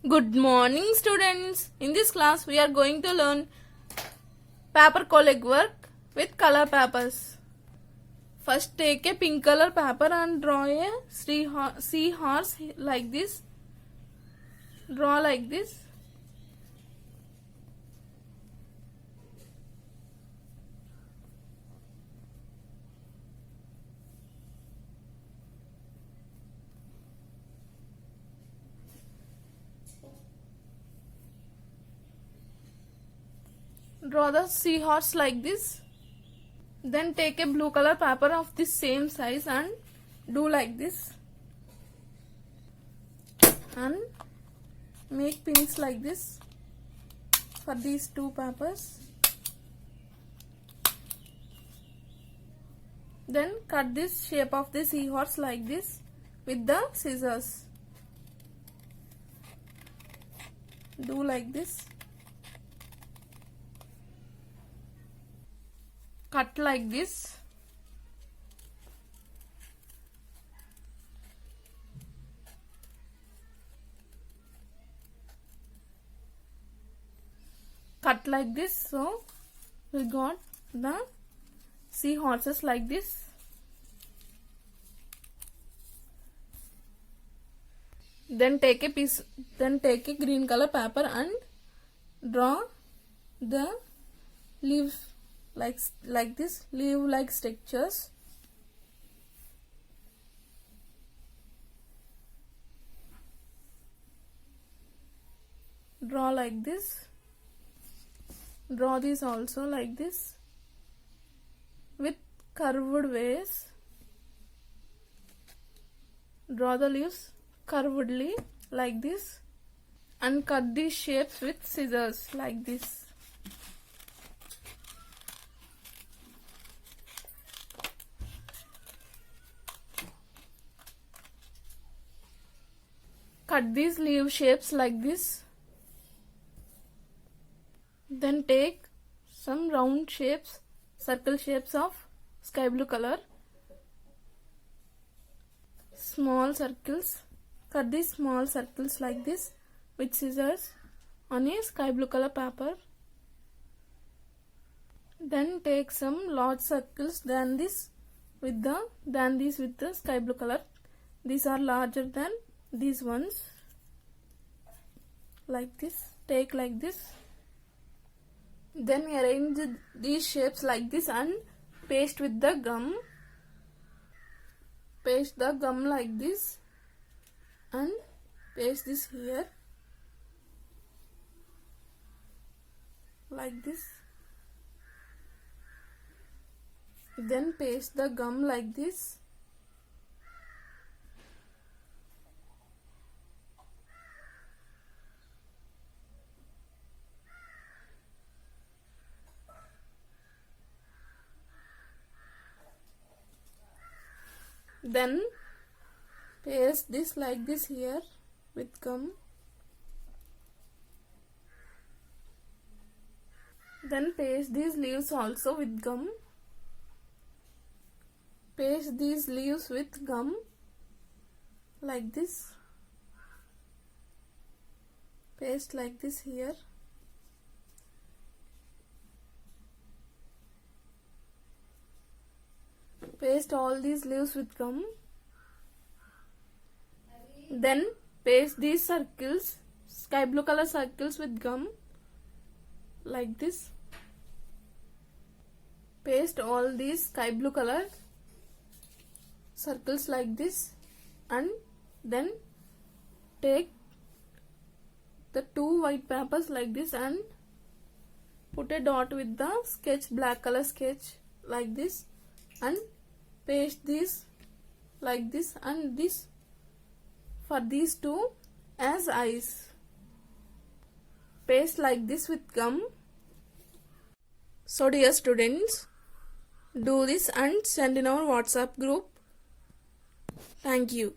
Good morning, students. In this class, we are going to learn paper collect work with color papers. First, take a pink color paper and draw a seahorse like this. Draw like this. Draw the seahorse like this. Then take a blue color paper of this same size and do like this. And make pins like this for these two papers. Then cut this shape of the seahorse like this with the scissors. Do like this. Cut like this. Cut like this. So we got the seahorses like this. Then take a green color paper and draw the leaves like this, leaf like structures. Draw like this. Draw these also like this with curved ways. Draw the leaves curvedly like this and cut these shapes with scissors like this. Cut these leaf shapes like this. Then take some round shapes, circle shapes of sky blue color. Small circles. Cut these small circles like this with scissors on a sky blue color paper. Then take some large circles than these with the sky blue color. These are larger than these ones. Like this. Take like this. Then arrange these shapes like this and paste with the gum. Paste the gum like this and paste this here like this. Then paste the gum like this. Then paste this like this here with gum. Then paste these leaves also with gum. Paste these leaves with gum like this. Paste like this here. Paste all these leaves with gum. Then paste these circles, sky blue color circles with gum like this. Paste all these sky blue color circles like this and then take the two white papers like this and put a dot with the sketch, black color sketch like this and paste these like this and this for these two as eyes. Paste like this with gum. So dear students, do this and send in our WhatsApp group. Thank you.